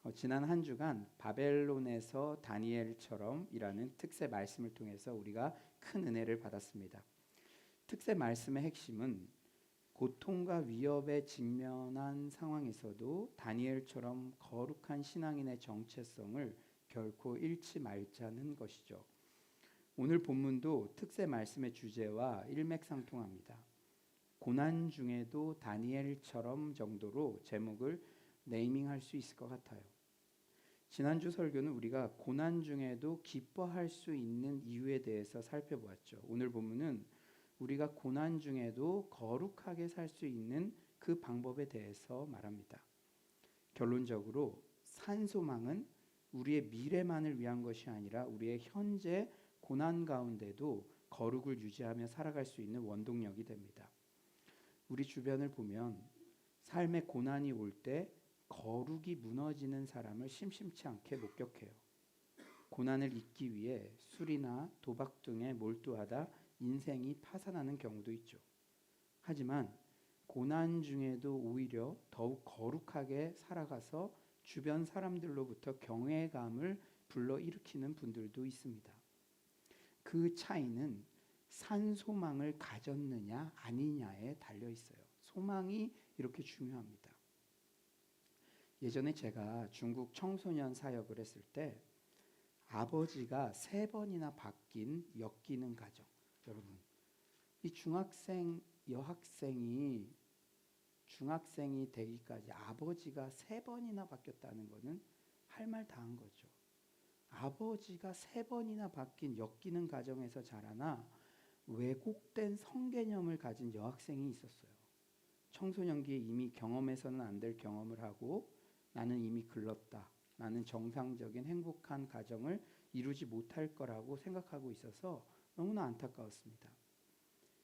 지난 한 주간 바벨론에서 다니엘처럼이라는 특세 말씀을 통해서 우리가 큰 은혜를 받았습니다. 특세 말씀의 핵심은 고통과 위협에 직면한 상황에서도 다니엘처럼 거룩한 신앙인의 정체성을 결코 잃지 말자는 것이죠. 오늘 본문도 특세 말씀의 주제와 일맥상통합니다. 고난 중에도 다니엘처럼 정도로 제목을 네이밍할 수 있을 것 같아요. 지난주 설교는 우리가 고난 중에도 기뻐할 수 있는 이유에 대해서 살펴보았죠. 오늘 본문은 우리가 고난 중에도 거룩하게 살 수 있는 그 방법에 대해서 말합니다. 결론적으로 산소망은 우리의 미래만을 위한 것이 아니라 우리의 현재 고난 가운데도 거룩을 유지하며 살아갈 수 있는 원동력이 됩니다. 우리 주변을 보면 삶의 고난이 올 때 거룩이 무너지는 사람을 심심치 않게 목격해요. 고난을 잊기 위해 술이나 도박 등에 몰두하다 인생이 파산하는 경우도 있죠. 하지만 고난 중에도 오히려 더욱 거룩하게 살아가서 주변 사람들로부터 경외감을 불러일으키는 분들도 있습니다. 그 차이는 산소망을 가졌느냐 아니냐에 달려 있어요. 소망이 이렇게 중요합니다. 예전에 제가 중국 청소년 사역을 했을 때 아버지가 3번이나 바뀐 엮이는 가정. 여러분, 이 중학생이 되기까지 아버지가 3번이나 바뀌었다는 것은 할 말 다 한 거죠. 아버지가 3번이나 바뀐 엮이는 가정에서 자라나 왜곡된 성개념을 가진 여학생이 있었어요. 청소년기에 이미 경험해서는 안 될 경험을 하고 나는 이미 글렀다. 나는 정상적인 행복한 가정을 이루지 못할 거라고 생각하고 있어서 너무나 안타까웠습니다.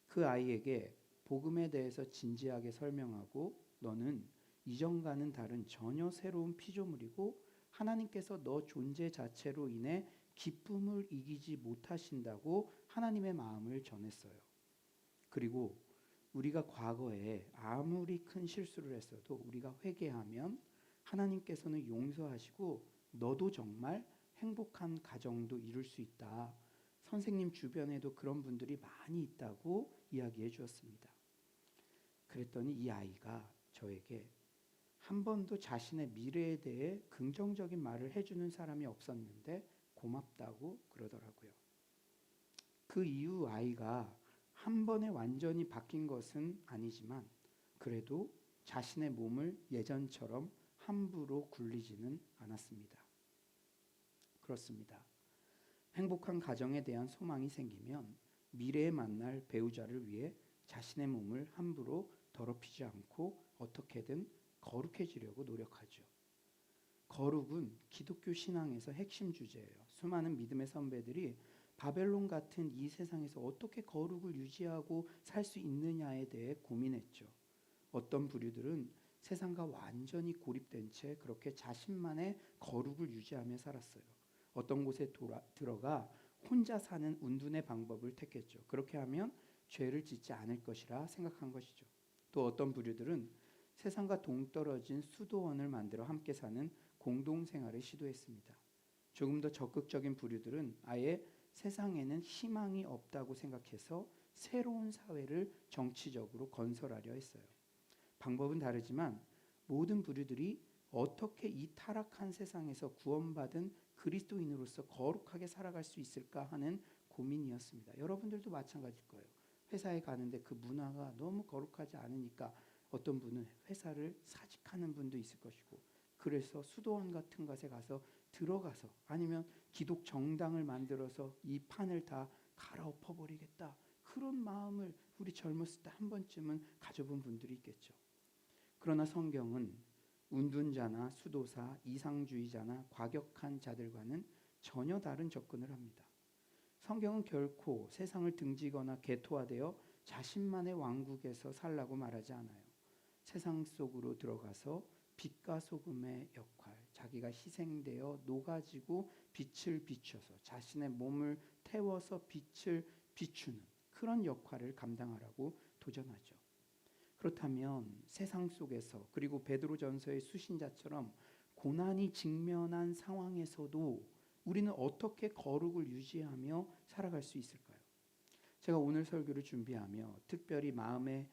그 아이에게 복음에 대해서 진지하게 설명하고 너는 이전과는 다른 전혀 새로운 피조물이고 하나님께서 너 존재 자체로 인해 기쁨을 이기지 못하신다고 하나님의 마음을 전했어요. 그리고 우리가 과거에 아무리 큰 실수를 했어도 우리가 회개하면 하나님께서는 용서하시고 너도 정말 행복한 가정도 이룰 수 있다. 선생님 주변에도 그런 분들이 많이 있다고 이야기해 주었습니다. 그랬더니 이 아이가 저에게 한 번도 자신의 미래에 대해 긍정적인 말을 해주는 사람이 없었는데 고맙다고 그러더라고요. 그 이후 아이가 한 번에 완전히 바뀐 것은 아니지만 그래도 자신의 몸을 예전처럼 함부로 굴리지는 않았습니다. 그렇습니다. 행복한 가정에 대한 소망이 생기면 미래에 만날 배우자를 위해 자신의 몸을 함부로 더럽히지 않고 어떻게든 거룩해지려고 노력하죠. 거룩은 기독교 신앙에서 핵심 주제예요. 수많은 믿음의 선배들이 바벨론 같은 이 세상에서 어떻게 거룩을 유지하고 살 수 있느냐에 대해 고민했죠. 어떤 부류들은 세상과 완전히 고립된 채 그렇게 자신만의 거룩을 유지하며 살았어요. 어떤 곳에 들어가 혼자 사는 운둔의 방법을 택했죠. 그렇게 하면 죄를 짓지 않을 것이라 생각한 것이죠. 또 어떤 부류들은 세상과 동떨어진 수도원을 만들어 함께 사는 공동생활을 시도했습니다. 조금 더 적극적인 부류들은 아예 세상에는 희망이 없다고 생각해서 새로운 사회를 정치적으로 건설하려 했어요. 방법은 다르지만 모든 부류들이 어떻게 이 타락한 세상에서 구원받은 그리스도인으로서 거룩하게 살아갈 수 있을까 하는 고민이었습니다. 여러분들도 마찬가지일 거예요. 회사에 가는데 그 문화가 너무 거룩하지 않으니까 어떤 분은 회사를 사직하는 분도 있을 것이고 그래서 수도원 같은 곳에 가서 들어가서 아니면 기독 정당을 만들어서 이 판을 다 갈아엎어버리겠다. 그런 마음을 우리 젊었을 때 한 번쯤은 가져본 분들이 있겠죠. 그러나 성경은 운둔자나 수도사, 이상주의자나 과격한 자들과는 전혀 다른 접근을 합니다. 성경은 결코 세상을 등지거나 개토화되어 자신만의 왕국에서 살라고 말하지 않아요. 세상 속으로 들어가서 빛과 소금의 역할, 자기가 희생되어 녹아지고 빛을 비춰서 자신의 몸을 태워서 빛을 비추는 그런 역할을 감당하라고 도전하죠. 그렇다면 세상 속에서 그리고 베드로전서의 수신자처럼 고난이 직면한 상황에서도 우리는 어떻게 거룩을 유지하며 살아갈 수 있을까요? 제가 오늘 설교를 준비하며 특별히 마음에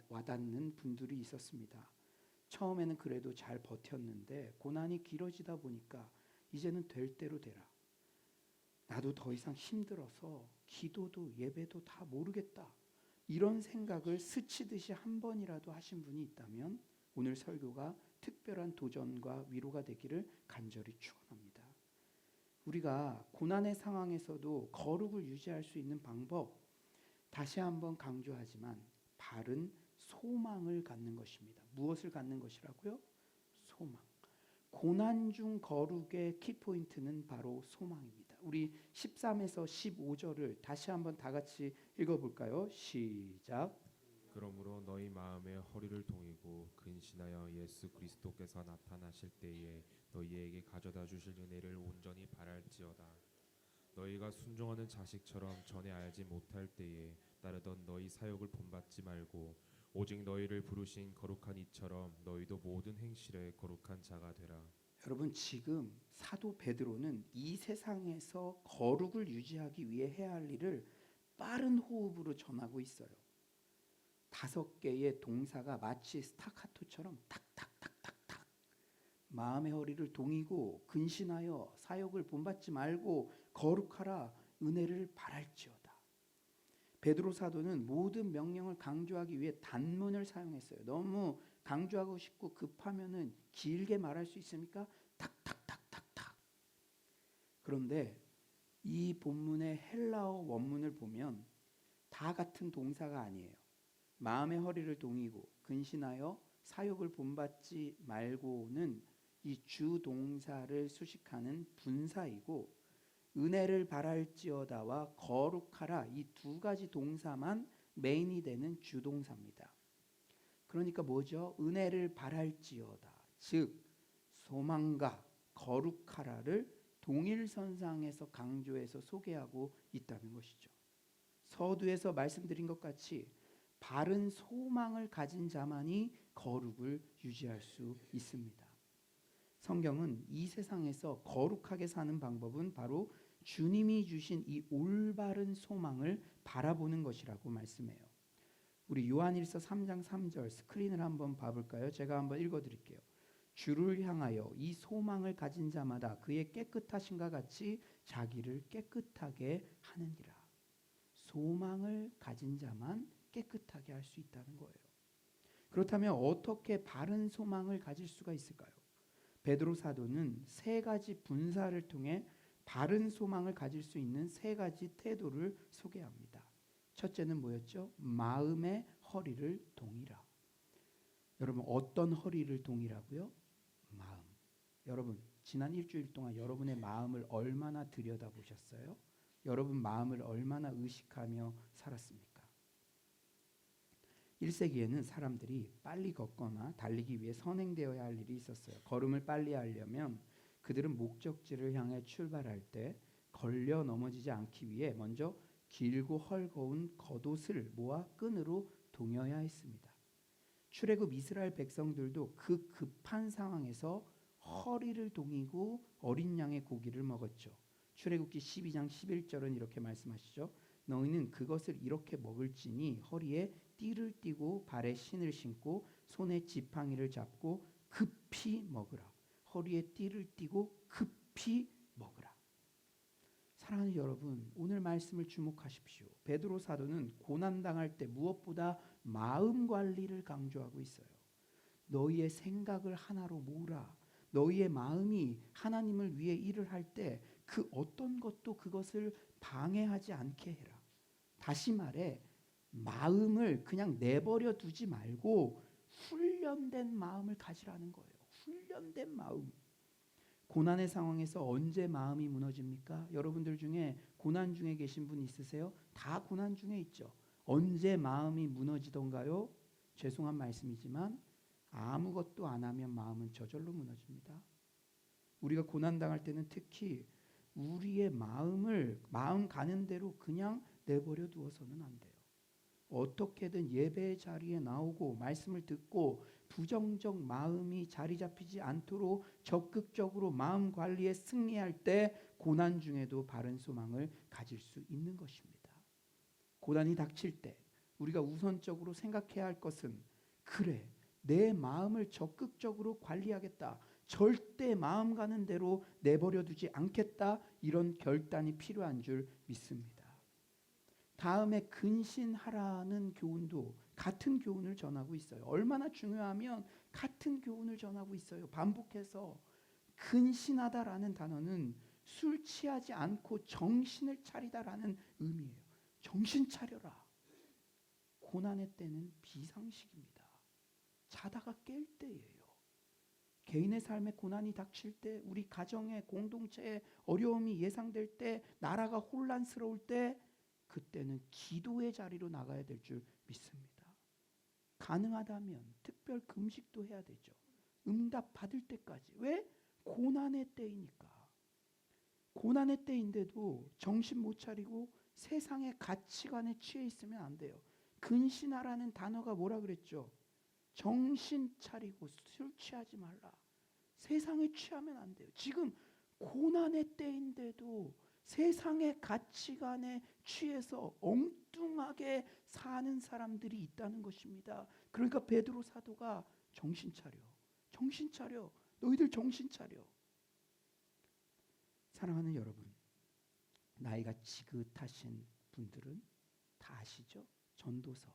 와닿는 분들이 있었습니다. 처음에는 그래도 잘 버텼는데 고난이 길어지다 보니까 이제는 될 대로 되라. 나도 더 이상 힘들어서 기도도 예배도 다 모르겠다. 이런 생각을 스치듯이 한 번이라도 하신 분이 있다면 오늘 설교가 특별한 도전과 위로가 되기를 간절히 축원합니다. 우리가 고난의 상황에서도 거룩을 유지할 수 있는 방법, 다시 한번 강조하지만 바른 소망을 갖는 것입니다. 무엇을 갖는 것이라고요? 소망. 고난 중 거룩의 키포인트는 바로 소망입니다. 우리 13에서 15절을 다시 한번 다 같이 읽어볼까요? 시작. 그러므로 너희 마음에 허리를 동이고 근신하여 예수 그리스도께서 나타나실 때에 너희에게 가져다 주실 은혜를 온전히 바랄지어다. 너희가 순종하는 자식처럼 전에 알지 못할 때에 따르던 너희 사욕을 본받지 말고 오직 너희를 부르신 거룩한 이처럼 너희도 모든 행실에 거룩한 자가 되라. 여러분, 지금 사도 베드로는 이 세상에서 거룩을 유지하기 위해 해야 할 일을 빠른 호흡으로 전하고 있어요. 5개의 동사가 마치 스타카토처럼 탁탁탁탁탁. 마음의 허리를 동이고 근신하여 사욕을 본받지 말고 거룩하라, 은혜를 바랄지어다. 베드로 사도는 모든 명령을 강조하기 위해 단문을 사용했어요. 너무 강조하고 싶고 급하면은 길게 말할 수 있습니까? 탁탁탁탁탁. 그런데 이 본문의 헬라어 원문을 보면 다 같은 동사가 아니에요. 마음의 허리를 동이고 근신하여 사욕을 본받지 말고는 이 주동사를 수식하는 분사이고, 은혜를 바랄지어다와 거룩하라, 이 두 가지 동사만 메인이 되는 주동사입니다. 그러니까 뭐죠? 은혜를 바랄지어다, 즉 소망과 거룩하라를 동일선상에서 강조해서 소개하고 있다는 것이죠. 서두에서 말씀드린 것 같이 바른 소망을 가진 자만이 거룩을 유지할 수 있습니다. 성경은 이 세상에서 거룩하게 사는 방법은 바로 주님이 주신 이 올바른 소망을 바라보는 것이라고 말씀해요. 우리 요한일서 3장 3절 스크린을 한번 봐볼까요? 제가 한번 읽어드릴게요. 주를 향하여 이 소망을 가진 자마다 그의 깨끗하심과 같이 자기를 깨끗하게 하느니라. 소망을 가진 자만 깨끗하게 할 수 있다는 거예요. 그렇다면 어떻게 바른 소망을 가질 수가 있을까요? 베드로 사도는 3가지 분사를 통해 바른 소망을 가질 수 있는 3가지 태도를 소개합니다. 첫째는 뭐였죠? 마음의 허리를 동이라. 여러분, 어떤 허리를 동이라고요? 마음. 여러분, 지난 일주일 동안 여러분의 마음을 얼마나 들여다보셨어요? 여러분 마음을 얼마나 의식하며 살았습니까? 1세기에는 사람들이 빨리 걷거나 달리기 위해 선행되어야 할 일이 있었어요. 걸음을 빨리 하려면 그들은 목적지를 향해 출발할 때 걸려 넘어지지 않기 위해 먼저 길고 헐거운 겉옷을 모아 끈으로 동여야 했습니다. 출애굽 이스라엘 백성들도 그 급한 상황에서 허리를 동이고 어린 양의 고기를 먹었죠. 출애굽기 12장 11절은 이렇게 말씀하시죠. 너희는 그것을 이렇게 먹을지니 허리에 띠를 띠고 발에 신을 신고 손에 지팡이를 잡고 급히 먹으라. 허리에 띠를 띠고 급히 먹으라. 사랑하는 여러분, 오늘 말씀을 주목하십시오. 베드로 사도는 고난당할 때 무엇보다 마음 관리를 강조하고 있어요. 너희의 생각을 하나로 모으라. 너희의 마음이 하나님을 위해 일을 할 때 그 어떤 것도 그것을 방해하지 않게 해라. 다시 말해, 마음을 그냥 내버려 두지 말고 훈련된 마음을 가지라는 거예요. 훈련된 마음. 고난의 상황에서 언제 마음이 무너집니까? 여러분들 중에 고난 중에 계신 분 있으세요? 다 고난 중에 있죠. 언제 마음이 무너지던가요? 죄송한 말씀이지만 아무것도 안 하면 마음은 저절로 무너집니다. 우리가 고난당할 때는 특히 우리의 마음 가는 대로 그냥 내버려 두어서는 안 돼요. 어떻게든 예배 자리에 나오고 말씀을 듣고 부정적 마음이 자리 잡히지 않도록 적극적으로 마음 관리에 승리할 때 고난 중에도 바른 소망을 가질 수 있는 것입니다. 고난이 닥칠 때 우리가 우선적으로 생각해야 할 것은, 그래, 내 마음을 적극적으로 관리하겠다, 절대 마음 가는 대로 내버려 두지 않겠다, 이런 결단이 필요한 줄 믿습니다. 다음에 근신하라는 교훈도 같은 교훈을 전하고 있어요. 얼마나 중요하면 같은 교훈을 전하고 있어요. 반복해서. 근신하다라는 단어는 술 취하지 않고 정신을 차리다라는 의미예요. 정신 차려라. 고난의 때는 비상식입니다. 자다가 깰 때예요. 개인의 삶에 고난이 닥칠 때, 우리 가정의 공동체에 어려움이 예상될 때, 나라가 혼란스러울 때, 그때는 기도의 자리로 나가야 될 줄 믿습니다. 가능하다면 특별 금식도 해야 되죠. 응답 받을 때까지. 왜? 고난의 때이니까. 고난의 때인데도 정신 못 차리고 세상의 가치관에 취해 있으면 안 돼요. 근신하라는 단어가 뭐라 그랬죠? 정신 차리고 술 취하지 말라. 세상에 취하면 안 돼요. 지금 고난의 때인데도 세상의 가치관에 취해서 엉뚱하게 사는 사람들이 있다는 것입니다. 그러니까 베드로 사도가 정신 차려. 정신 차려. 너희들 정신 차려. 사랑하는 여러분, 나이가 지긋하신 분들은 다 아시죠? 전도서.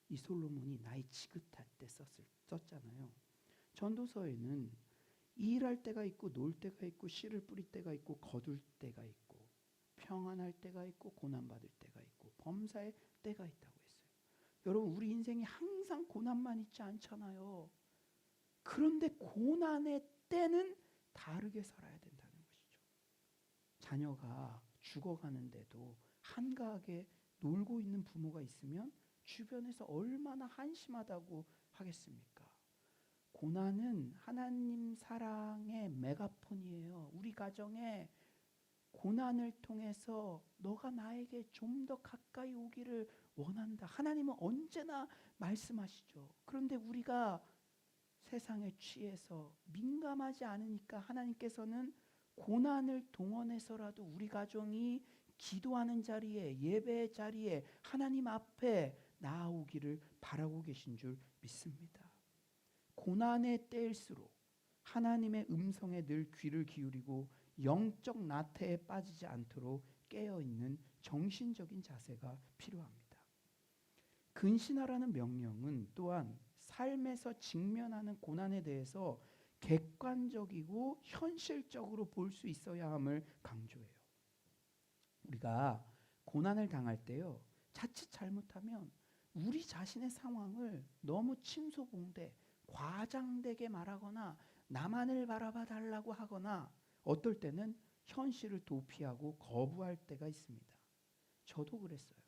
이 솔로몬이 나이 지긋할 때 썼잖아요. 전도서에는 일할 때가 있고 놀 때가 있고 씨를 뿌릴 때가 있고 거둘 때가 있고 평안할 때가 있고 고난받을 때가 있고 범사의 때가 있다고 했어요. 여러분, 우리 인생이 항상 고난만 있지 않잖아요. 그런데 고난의 때는 다르게 살아야 된다는 것이죠. 자녀가 죽어가는데도 한가하게 놀고 있는 부모가 있으면 주변에서 얼마나 한심하다고 하겠습니까? 고난은 하나님 사랑의 메가폰이에요. 우리 가정에 고난을 통해서 너가 나에게 좀 더 가까이 오기를 원한다. 하나님은 언제나 말씀하시죠. 그런데 우리가 세상에 취해서 민감하지 않으니까 하나님께서는 고난을 동원해서라도 우리 가정이 기도하는 자리에, 예배의 자리에, 하나님 앞에 나아오기를 바라고 계신 줄 믿습니다. 고난의 때일수록 하나님의 음성에 늘 귀를 기울이고 영적 나태에 빠지지 않도록 깨어있는 정신적인 자세가 필요합니다. 근신하라는 명령은 또한 삶에서 직면하는 고난에 대해서 객관적이고 현실적으로 볼 수 있어야 함을 강조해요. 우리가 고난을 당할 때요, 자칫 잘못하면 우리 자신의 상황을 너무 침소봉대, 과장되게 말하거나 나만을 바라봐 달라고 하거나 어떨 때는 현실을 도피하고 거부할 때가 있습니다. 저도 그랬어요.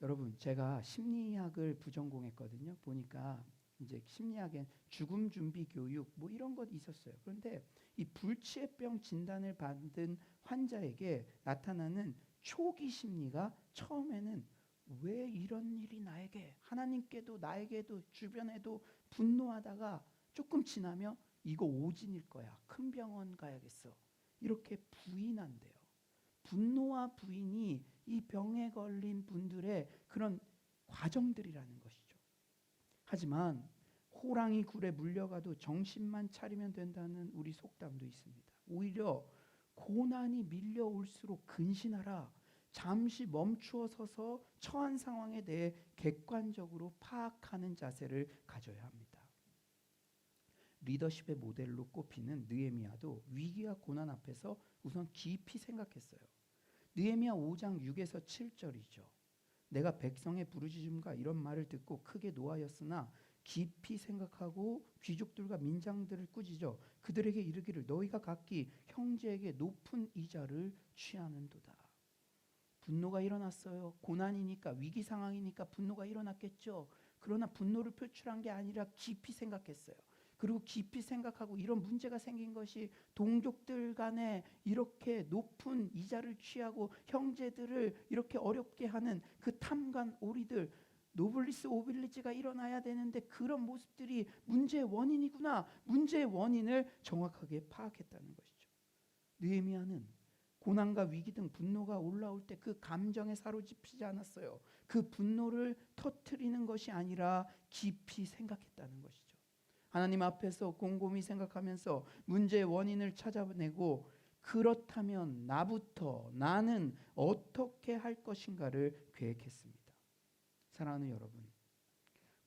여러분, 제가 심리학을 부전공했거든요. 보니까 이제 심리학엔 죽음 준비 교육 뭐 이런 것 있었어요. 그런데 이 불치해병 진단을 받은 환자에게 나타나는 초기 심리가 처음에는 왜 이런 일이 나에게, 하나님께도 나에게도 주변에도 분노하다가 조금 지나면 이거 오진일 거야. 큰 병원 가야겠어. 이렇게 부인한대요. 분노와 부인이 이 병에 걸린 분들의 그런 과정들이라는 것이죠. 하지만 호랑이 굴에 물려가도 정신만 차리면 된다는 우리 속담도 있습니다. 오히려 고난이 밀려올수록 근신하라. 잠시 멈추어 서서 처한 상황에 대해 객관적으로 파악하는 자세를 가져야 합니다. 리더십의 모델로 꼽히는 느헤미야도 위기와 고난 앞에서 우선 깊이 생각했어요. 느헤미야 5장 6에서 7절이죠. 내가 백성의 부르짖음과 이런 말을 듣고 크게 노하였으나 깊이 생각하고 귀족들과 민장들을 꾸짖어 그들에게 이르기를 너희가 각기 형제에게 높은 이자를 취하는도다. 분노가 일어났어요. 고난이니까, 위기 상황이니까 분노가 일어났겠죠. 그러나 분노를 표출한 게 아니라 깊이 생각했어요. 그리고 깊이 생각하고 이런 문제가 생긴 것이 동족들 간에 이렇게 높은 이자를 취하고 형제들을 이렇게 어렵게 하는 그 탐관 오리들, 노블리스 오빌리지가 일어나야 되는데 그런 모습들이 문제의 원인이구나. 문제의 원인을 정확하게 파악했다는 것이죠. 느헤미야는 고난과 위기 등 분노가 올라올 때 그 감정에 사로잡히지 않았어요. 그 분노를 터뜨리는 것이 아니라 깊이 생각했다는 것이죠. 하나님 앞에서 곰곰이 생각하면서 문제의 원인을 찾아내고 그렇다면 나는 어떻게 할 것인가를 계획했습니다. 사랑하는 여러분,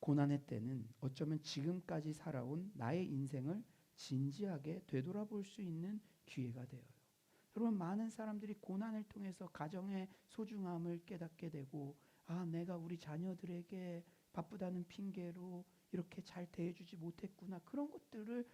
고난의 때는 어쩌면 지금까지 살아온 나의 인생을 진지하게 되돌아볼 수 있는 기회가 되어요. 여러분, 많은 사람들이 고난을 통해서 가정의 소중함을 깨닫게 되고, 내가 우리 자녀들에게 바쁘다는 핑계로 이렇게 잘 대해주지 못했구나, 그런 것들을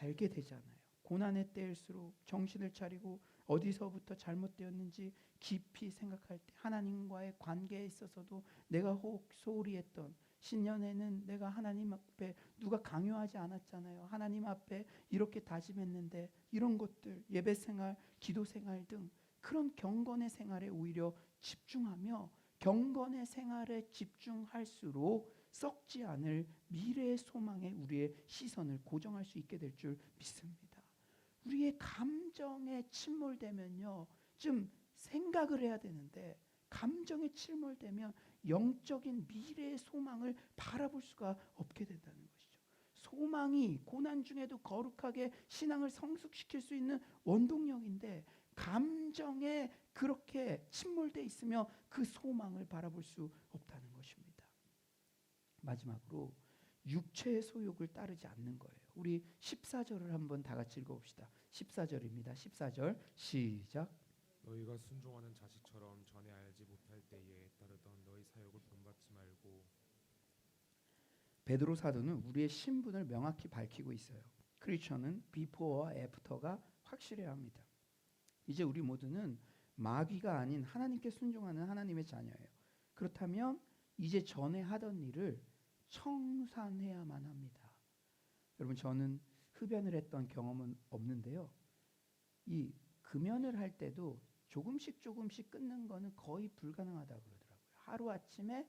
알게 되잖아요. 고난의 때일수록 정신을 차리고 어디서부터 잘못되었는지 깊이 생각할 때 하나님과의 관계에 있어서도 내가 소홀히 했던, 신년에는 내가 하나님 앞에 누가 강요하지 않았잖아요. 하나님 앞에 이렇게 다짐했는데, 이런 것들, 예배 생활, 기도 생활 등 그런 경건의 생활에 오히려 집중하며 경건의 생활에 집중할수록 썩지 않을 미래의 소망에 우리의 시선을 고정할 수 있게 될 줄 믿습니다. 우리의 감정에 침몰되면요, 좀 생각을 해야 되는데 감정에 침몰되면 영적인 미래의 소망을 바라볼 수가 없게 된다는 것이죠. 소망이 고난 중에도 거룩하게 신앙을 성숙시킬 수 있는 원동력인데, 감정에 그렇게 침몰돼 있으며 그 소망을 바라볼 수 없다는 것입니다. 마지막으로 육체의 소욕을 따르지 않는 거예요. 우리 14절을 한번 다 같이 읽어봅시다. 14절입니다. 14절 시작. 너희가 순종하는 자식처럼 전에 알지 못할 때에 따르던 너희 사욕을 본받지 말고. 베드로 사도는 우리의 신분을 명확히 밝히고 있어요. 크리스천은 비포와 애프터가 확실해야 합니다. 이제 우리 모두는 마귀가 아닌 하나님께 순종하는 하나님의 자녀예요. 그렇다면 이제 전에 하던 일을 청산해야만 합니다. 여러분, 저는 흡연을 했던 경험은 없는데요, 이 금연을 할 때도 조금씩 끊는 거는 거의 불가능하다고 그러더라고요. 하루아침에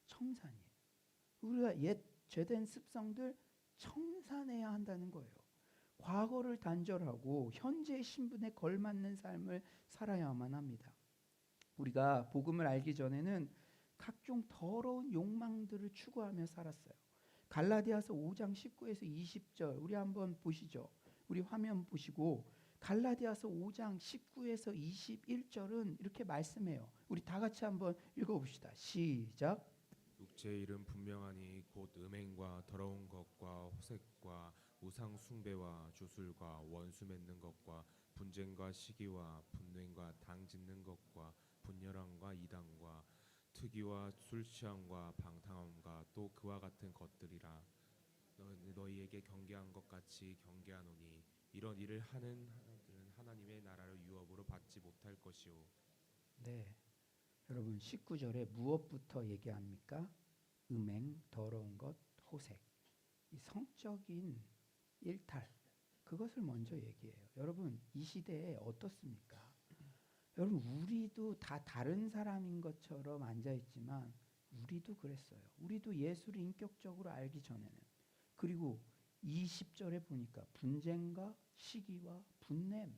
청산이에요. 우리가 옛 죄된 습성들 청산해야 한다는 거예요. 과거를 단절하고 현재의 신분에 걸맞는 삶을 살아야만 합니다. 우리가 복음을 알기 전에는 각종 더러운 욕망들을 추구하며 살았어요. 갈라디아서 5장 19에서 20절 우리 한번 보시죠. 우리 화면 보시고 갈라디아서 5장 19에서 21절은 이렇게 말씀해요. 우리 다 같이 한번 읽어봅시다. 시작. 육체의 일은 분명하니 곧 음행과 더러운 것과 호색과 우상 숭배와 주술과 원수 맺는 것과 분쟁과 시기와 분냉과 당 짓는 것과 분열함과 이단과 투기와 술 취함과 방탕함과 또 그와 같은 것들이라. 너희에게 경계한 것 같이 경계하노니 이런 일을 하는 자들은 하나님의 나라를 유업으로 받지 못할 것이요. 네, 여러분 19절에 무엇부터 얘기합니까? 음행, 더러운 것, 호색, 이 성적인 일탈, 그것을 먼저 얘기해요. 여러분, 이 시대에 어떻습니까? 여러분, 우리도 다 다른 사람인 것처럼 앉아있지만 우리도 그랬어요. 우리도 예수를 인격적으로 알기 전에는. 그리고 20절에 보니까 분쟁과 시기와 분냄,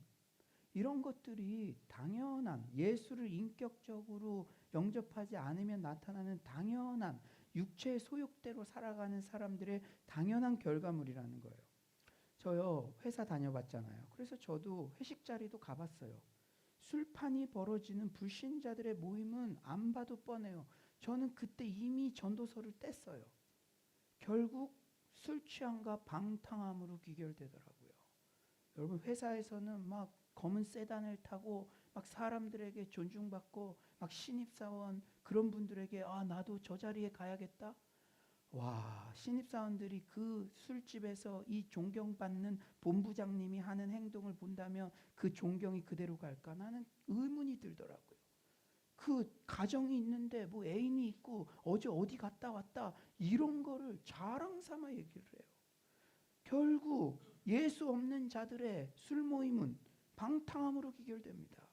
이런 것들이 당연한, 예수를 인격적으로 영접하지 않으면 나타나는 당연한 육체의 소욕대로 살아가는 사람들의 당연한 결과물이라는 거예요. 저요, 회사 다녀봤잖아요. 그래서 저도 회식 자리도 가봤어요. 술판이 벌어지는 불신자들의 모임은 안 봐도 뻔해요. 저는 그때 이미 전도서를 뗐어요. 결국 술 취함과 방탕함으로 귀결되더라고요. 여러분, 회사에서는 막 검은 세단을 타고 막 사람들에게 존중받고 막 신입사원 그런 분들에게 나도 저 자리에 가야겠다. 와, 신입사원들이 그 술집에서 이 존경받는 본부장님이 하는 행동을 본다면 그 존경이 그대로 갈까? 나는 의문이 들더라고요. 그 가정이 있는데 뭐 애인이 있고 어제 어디 갔다 왔다 이런 거를 자랑 삼아 얘기를 해요. 결국 예수 없는 자들의 술 모임은 방탕함으로 귀결됩니다.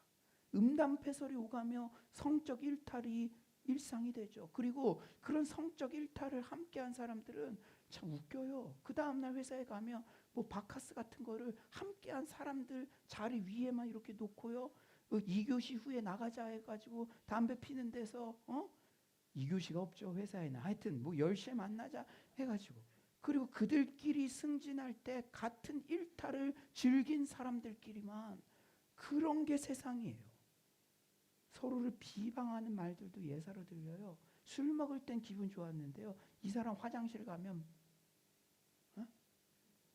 음담패설이 오가며 성적 일탈이 일상이 되죠. 그리고 그런 성적 일탈을 함께한 사람들은 참 웃겨요. 그 다음날 회사에 가면 뭐 바카스 같은 거를 함께한 사람들 자리 위에만 이렇게 놓고요. 2교시 후에 나가자 해가지고 담배 피는 데서 2교시가 없죠. 회사에는. 하여튼 뭐 10시에 만나자 해가지고. 그리고 그들끼리 승진할 때 같은 일탈을 즐긴 사람들끼리만 그런 게 세상이에요. 서로를 비방하는 말들도 예사로 들려요. 술 먹을 땐 기분 좋았는데요. 이 사람 화장실 가면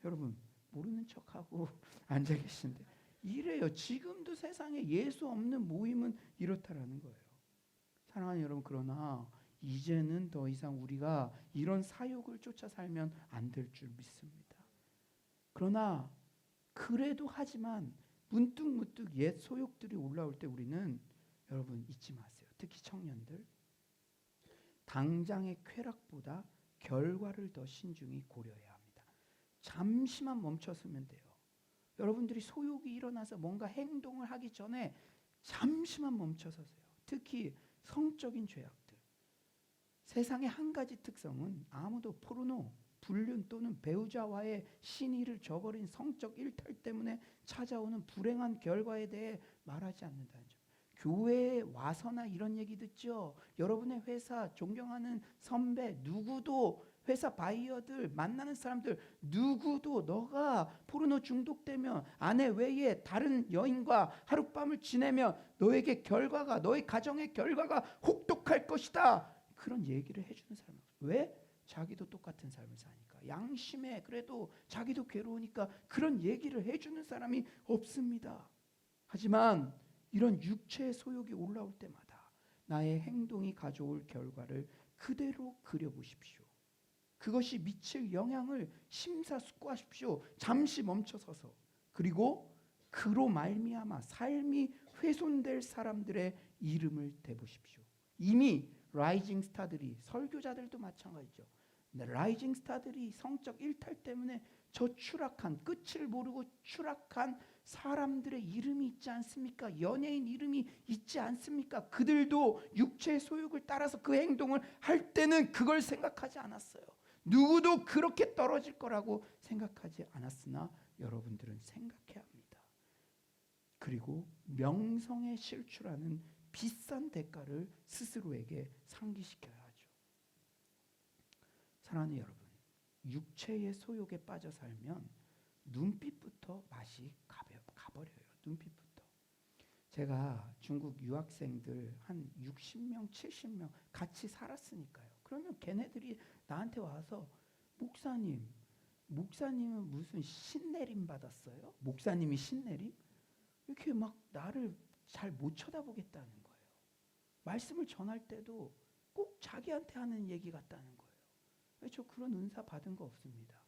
여러분 모르는 척하고 앉아 계신데 이래요. 지금도 세상에 예수 없는 모임은 이렇다라는 거예요. 사랑하는 여러분, 그러나 이제는 더 이상 우리가 이런 사욕을 쫓아 살면 안 될 줄 믿습니다. 그러나 그래도 하지만 문득문득 옛 소욕들이 올라올 때 우리는 여러분 잊지 마세요. 특히 청년들. 당장의 쾌락보다 결과를 더 신중히 고려해야 합니다. 잠시만 멈춰서면 돼요. 여러분들이 소욕이 일어나서 뭔가 행동을 하기 전에 잠시만 멈춰서세요. 특히 성적인 죄악들. 세상의 한 가지 특성은 아무도 포르노, 불륜 또는 배우자와의 신의를 저버린 성적 일탈 때문에 찾아오는 불행한 결과에 대해 말하지 않는다는 점. 교회에 와서나 이런 얘기 듣죠. 여러분의 회사 존경하는 선배 누구도, 회사 바이어들 만나는 사람들 누구도 너가 포르노 중독되면 아내 외에 다른 여인과 하룻밤을 지내면 너에게 결과가, 너의 가정의 결과가 혹독할 것이다, 그런 얘기를 해주는 사람이 없어요. 왜? 자기도 똑같은 삶을 사니까. 양심에 그래도 자기도 괴로우니까 그런 얘기를 해주는 사람이 없습니다. 하지만 이런 육체의 소욕이 올라올 때마다 나의 행동이 가져올 결과를 그대로 그려보십시오. 그것이 미칠 영향을 심사숙고하십시오. 잠시 멈춰서서. 그리고 그로 말미암아 삶이 훼손될 사람들의 이름을 대보십시오. 이미 라이징 스타들이, 설교자들도 마찬가지죠. 라이징 스타들이 성적 일탈 때문에 저 추락한, 끝을 모르고 추락한 사람들의 이름이 있지 않습니까? 연예인 이름이 있지 않습니까? 그들도 육체의 소욕을 따라서 그 행동을 할 때는 그걸 생각하지 않았어요. 누구도 그렇게 떨어질 거라고 생각하지 않았으나 여러분들은 생각해야 합니다. 그리고 명성에 실추라는 비싼 대가를 스스로에게 상기시켜야 하죠. 사랑하는 여러분, 육체의 소욕에 빠져 살면 눈빛부터 맛이 가버려요. 눈빛부터. 제가 중국 유학생들 한 60명, 70명 같이 살았으니까요. 그러면 걔네들이 나한테 와서 목사님은 무슨 신내림 받았어요? 목사님이 신내림? 이렇게 막 나를 잘 못 쳐다보겠다는 거예요. 말씀을 전할 때도 꼭 자기한테 하는 얘기 같다는 거예요. 저 그런 은사 받은 거 없습니다.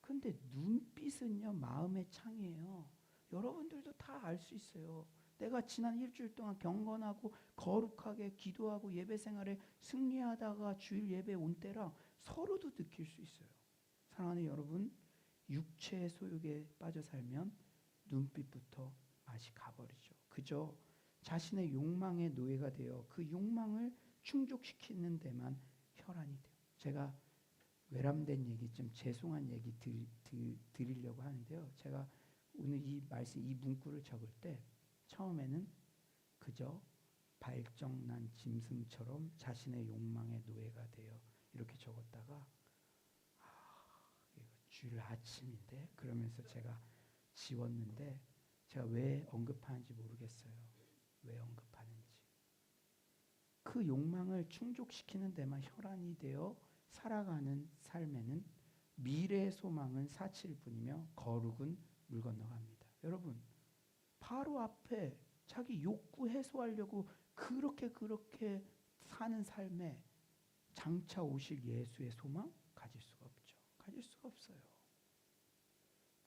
근데 눈빛은요, 마음의 창이에요. 여러분들도 다 알 수 있어요. 내가 지난 일주일 동안 경건하고 거룩하게 기도하고 예배 생활에 승리하다가 주일 예배 온 때랑 서로도 느낄 수 있어요. 사랑하는 여러분, 육체의 소욕에 빠져 살면 눈빛부터 맛이 가버리죠. 그저 자신의 욕망의 노예가 되어 그 욕망을 충족시키는 데만 혈안이 돼요. 제가 외람된 얘기, 좀 죄송한 얘기 드리려고 하는데요. 제가 오늘 이 말씀, 이 문구를 적을 때 처음에는 그저 발정난 짐승처럼 자신의 욕망의 노예가 되어 이렇게 적었다가 주일 아침인데 그러면서 제가 지웠는데 제가 왜 언급하는지 모르겠어요. 왜 언급하는지. 그 욕망을 충족시키는 데만 혈안이 되어 살아가는 삶에는 미래의 소망은 사칠 뿐이며 거룩은 물 건너갑니다. 여러분, 바로 앞에 자기 욕구 해소하려고 그렇게 사는 삶에 장차 오실 예수의 소망 가질 수가 없죠. 가질 수가 없어요.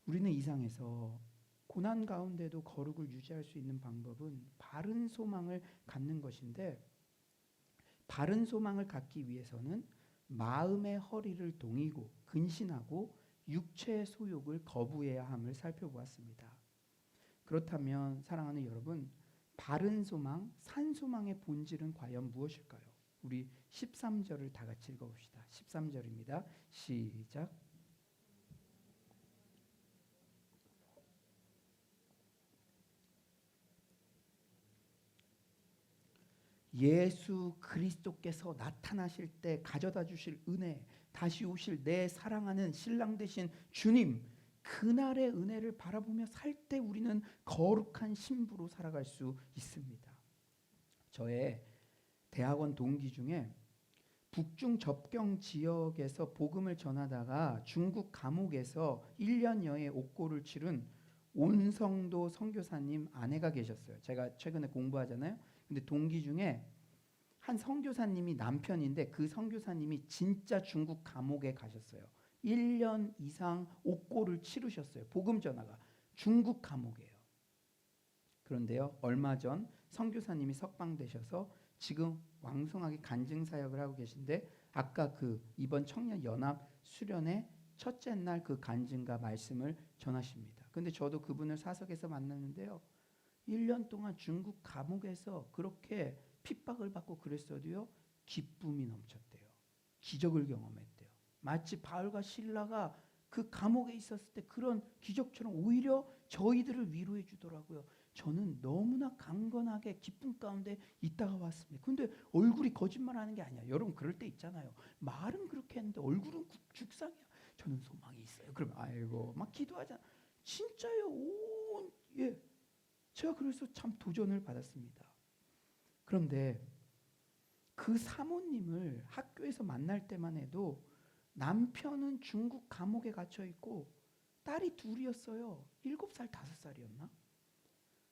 우리는 이 상에서 고난 가운데도 거룩을 유지할 수 있는 방법은 바른 소망을 갖는 것인데, 바른 소망을 갖기 위해서는 마음의 허리를 동이고 근신하고 육체의 소욕을 거부해야 함을 살펴보았습니다. 그렇다면 사랑하는 여러분, 바른 소망, 산 소망의 본질은 과연 무엇일까요? 우리 13절을 다 같이 읽어봅시다. 13절입니다. 시작. 예수 그리스도께서 나타나실 때 가져다 주실 은혜, 다시 오실 내 사랑하는 신랑 되신 주님, 그날의 은혜를 바라보며 살 때 우리는 거룩한 신부로 살아갈 수 있습니다. 저의 대학원 동기 중에 북중 접경 지역에서 복음을 전하다가 중국 감옥에서 1년여의 옥고를 치른 온성도 선교사님 아내가 계셨어요. 제가 최근에 공부하잖아요. 근데 동기 중에 한 선교사님이 남편인데 그 선교사님이 진짜 중국 감옥에 가셨어요. 1년 이상 옥고를 치르셨어요. 복음 전하가 중국 감옥이에요. 그런데요, 얼마 전 선교사님이 석방되셔서 지금 왕성하게 간증 사역을 하고 계신데, 아까 그 이번 청년 연합 수련회 첫째 날 그 간증과 말씀을 전하십니다. 근데 저도 그분을 사석에서 만났는데요, 1년 동안 중국 감옥에서 그렇게 핍박을 받고 그랬어도요, 기쁨이 넘쳤대요. 기적을 경험했대요. 마치 바울과 실라가 그 감옥에 있었을 때 그런 기적처럼 오히려 저희들을 위로해 주더라고요. 저는 너무나 강건하게 기쁨 가운데 있다가 왔습니다. 근데 얼굴이 거짓말하는 게 아니야. 여러분 그럴 때 있잖아요. 말은 그렇게 했는데 얼굴은 죽상이야. 저는 소망이 있어요. 그러면 아이고 막 기도하잖아. 진짜요. 예. 제가 그래서 참 도전을 받았습니다. 그런데 그 사모님을 학교에서 만날 때만 해도 남편은 중국 감옥에 갇혀 있고 딸이 둘이었어요. 7살, 5살이었나?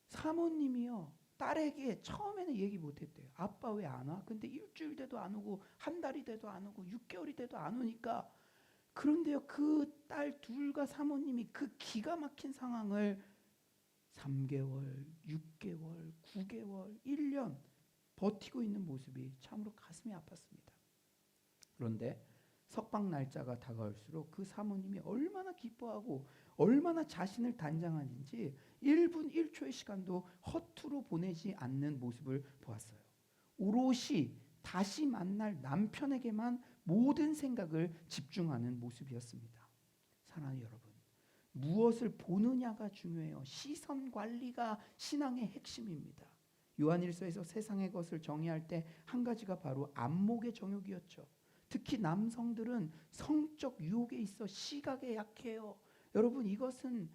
사모님이요, 딸에게 처음에는 얘기 못했대요. 아빠 왜 안 와? 근데 일주일 돼도 안 오고 한 달이 돼도 안 오고 6개월이 돼도 안 오니까, 그런데요, 그 딸 둘과 사모님이 그 기가 막힌 상황을 3개월, 6개월, 9개월, 1년 버티고 있는 모습이 참으로 가슴이 아팠습니다. 그런데 석방 날짜가 다가올수록 그 사모님이 얼마나 기뻐하고 얼마나 자신을 단장하는지 1분 1초의 시간도 허투루 보내지 않는 모습을 보았어요. 오롯이 다시 만날 남편에게만 모든 생각을 집중하는 모습이었습니다. 사랑하는 여러분, 무엇을 보느냐가 중요해요. 시선 관리가 신앙의 핵심입니다. 요한일서에서 세상의 것을 정의할 때 한 가지가 바로 안목의 정욕이었죠. 특히 남성들은 성적 유혹에 있어 시각에 약해요. 여러분, 이것은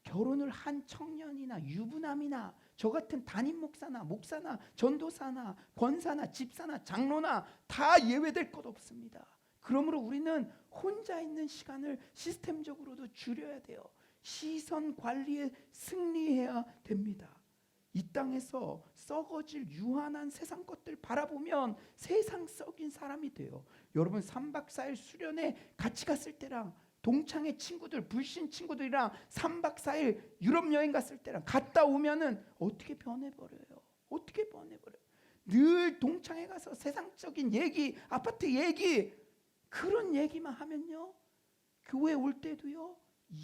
결혼을 한 청년이나 유부남이나 저 같은 담임 목사나 전도사나 권사나 집사나 장로나 다 예외될 것 없습니다. 그러므로 우리는 혼자 있는 시간을 시스템적으로도 줄여야 돼요. 시선 관리에 승리해야 됩니다. 이 땅에서 썩어질 유한한 세상 것들 바라보면 세상 썩인 사람이 돼요. 여러분 3박 4일 수련회 같이 갔을 때랑 동창의 친구들, 불신 친구들이랑 3박 4일 유럽 여행 갔을 때랑 갔다 오면은 어떻게 변해버려요. 어떻게 변해버려요. 늘 동창회 가서 세상적인 얘기, 아파트 얘기, 그런 얘기만 하면요, 교회 올 때도요,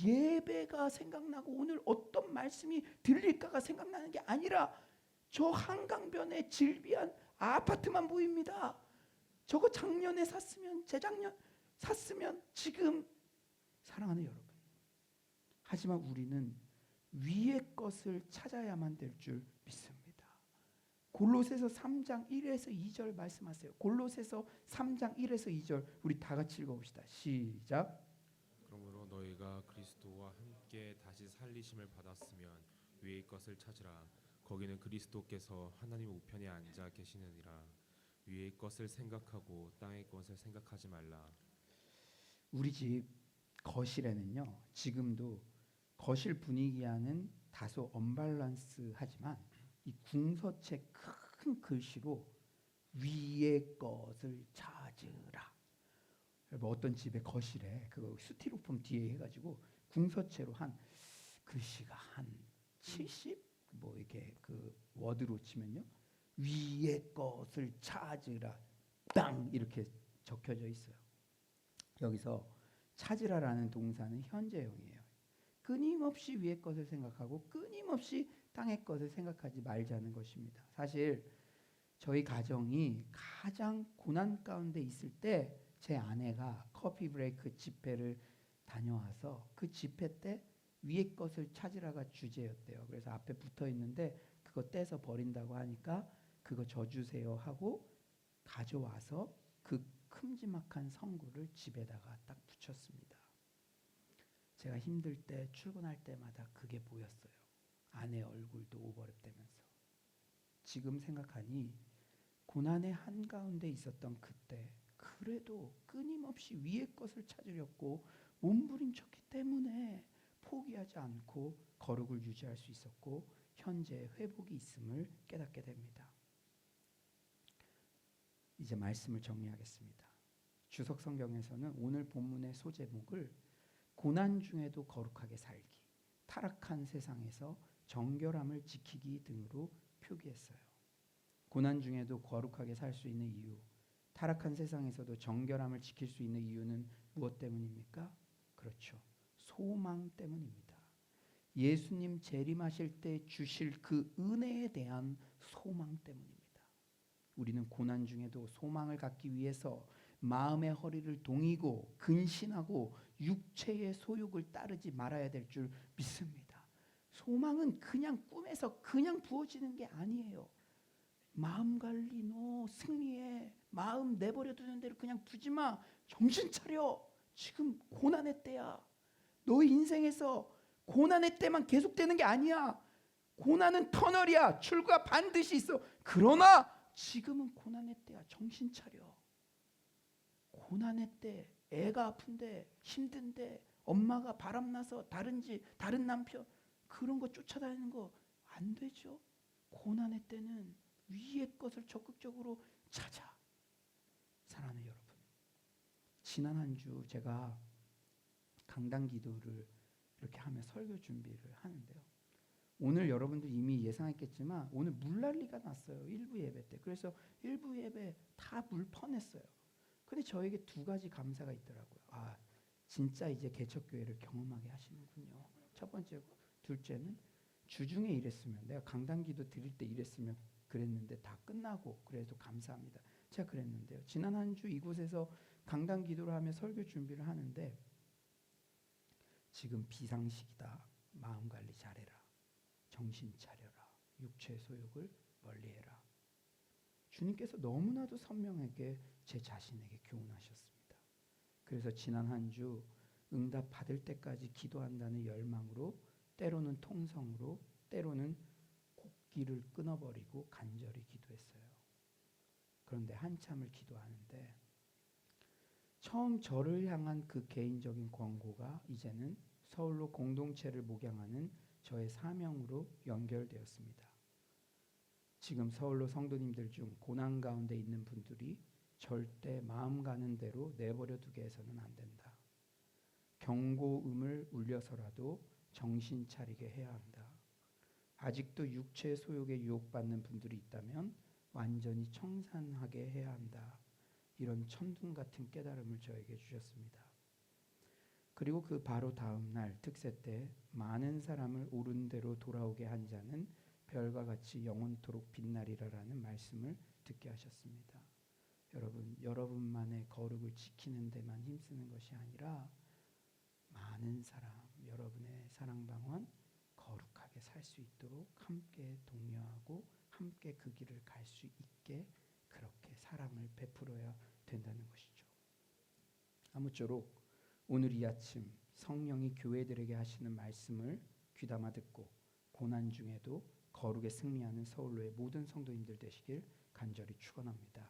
예배가 생각나고 오늘 어떤 말씀이 들릴까가 생각나는 게 아니라 저 한강변에 질비한 아파트만 보입니다. 저거 작년에 샀으면, 재작년 샀으면 지금. 사랑하는 여러분, 하지만 우리는 위의 것을 찾아야만 될 줄 믿습니다. 골로새서 3장 1에서 2절 말씀하세요. 골로새서 3장 1에서 2절 우리 다 같이 읽어봅시다. 시작. 그러므로 너희가 그리스도와 함께 다시 살리심을 받았으면 위의 것을 찾으라. 거기는 그리스도께서 하나님 우편에 앉아 계시느니라. 위의 것을 생각하고 땅의 것을 생각하지 말라. 우리 집 거실에는요, 지금도 거실 분위기와는 다소 언밸런스하지만 이 궁서체 큰 글씨로 위의 것을 찾으라. 뭐 어떤 집의 거실에 그 스티로폼 뒤에 해가지고 궁서체로 한 글씨가 한 70? 뭐 이렇게 그 워드로 치면요, 위의 것을 찾으라 땅 이렇게 적혀져 있어요. 여기서 찾으라라는 동사는 현재형이에요. 끊임없이 위의 것을 생각하고 끊임없이 땅의 것을 생각하지 말자는 것입니다. 사실 저희 가정이 가장 고난 가운데 있을 때 제 아내가 커피 브레이크 집회를 다녀와서 그 집회 때 위의 것을 찾으라가 주제였대요. 그래서 앞에 붙어 있는데 그거 떼서 버린다고 하니까 그거 져주세요 하고 가져와서 그 큼지막한 성구를 집에다가 딱 붙였습니다. 제가 힘들 때 출근할 때마다 그게 보였어요. 아내 얼굴도 오버랩되면서. 지금 생각하니 고난의 한가운데 있었던 그때 그래도 끊임없이 위의 것을 찾으려고 몸부림쳤기 때문에 포기하지 않고 거룩을 유지할 수 있었고 현재 회복이 있음을 깨닫게 됩니다. 이제 말씀을 정리하겠습니다. 주석 성경에서는 오늘 본문의 소제목을 고난 중에도 거룩하게 살기, 타락한 세상에서 정결함을 지키기 등으로 표기했어요. 고난 중에도 거룩하게 살 수 있는 이유, 타락한 세상에서도 정결함을 지킬 수 있는 이유는 무엇 때문입니까? 그렇죠. 소망 때문입니다. 예수님 재림하실 때 주실 그 은혜에 대한 소망 때문입니다. 우리는 고난 중에도 소망을 갖기 위해서 마음의 허리를 동이고 근신하고 육체의 소욕을 따르지 말아야 될 줄 믿습니다. 소망은 그냥 꿈에서 그냥 부어지는 게 아니에요. 마음 관리 너 승리해. 마음 내버려 두는 대로 그냥 두지 마. 정신 차려. 지금 고난의 때야. 너의 인생에서 고난의 때만 계속되는 게 아니야. 고난은 터널이야. 출구가 반드시 있어. 그러나 지금은 고난의 때야. 정신 차려. 고난의 때, 애가 아픈데, 힘든데, 엄마가 바람나서 다른 남편 그런 거 쫓아다니는 거 안 되죠. 고난의 때는 위의 것을 적극적으로 찾아. 사랑하는 여러분, 지난 한 주 제가 강단 기도를 이렇게 하며 설교 준비를 하는데요. 오늘 여러분들 이미 예상했겠지만 오늘 물난리가 났어요. 일부 예배 때. 그래서 일부 예배 다 물 퍼냈어요. 근데 저에게 두 가지 감사가 있더라고요. 아, 진짜 이제 개척교회를 경험하게 하시는군요. 첫 번째고, 둘째는 주중에 이랬으면, 내가 강단기도 드릴 때 이랬으면 그랬는데 다 끝나고 그래도 감사합니다. 제가 그랬는데요. 지난 한 주 이곳에서 강단기도를 하며 설교 준비를 하는데 지금 비상식이다. 마음 관리 잘해라. 정신 차려라. 육체 소욕을 멀리해라. 주님께서 너무나도 선명하게 제 자신에게 교훈하셨습니다. 그래서 지난 한 주 응답 받을 때까지 기도한다는 열망으로, 때로는 통성으로, 때로는 곡기를 끊어버리고 간절히 기도했어요. 그런데 한참을 기도하는데 처음 저를 향한 그 개인적인 권고가 이제는 서울로 공동체를 목양하는 저의 사명으로 연결되었습니다. 지금 서울로 성도님들 중 고난 가운데 있는 분들이 절대 마음 가는 대로 내버려 두게 해서는 안 된다. 경고음을 울려서라도 정신 차리게 해야 한다. 아직도 육체 소욕에 유혹받는 분들이 있다면 완전히 청산하게 해야 한다. 이런 천둥 같은 깨달음을 저에게 주셨습니다. 그리고 그 바로 다음 날 특세 때 많은 사람을 옳은 대로 돌아오게 한 자는 별과 같이 영원토록 빛나리라라는 말씀을 듣게 하셨습니다. 여러분, 여러분만의 거룩을 지키는 데만 힘쓰는 것이 아니라 많은 사람, 여러분의 사랑방언 거룩하게 살 수 있도록 함께 독려하고 함께 그 길을 갈 수 있게 그렇게 사랑을 베풀어야 된다는 것이죠. 아무쪼록 오늘 이 아침 성령이 교회들에게 하시는 말씀을 귀담아 듣고 고난 중에도 거룩에 승리하는 서울로의 모든 성도님들 되시길 간절히 축원합니다.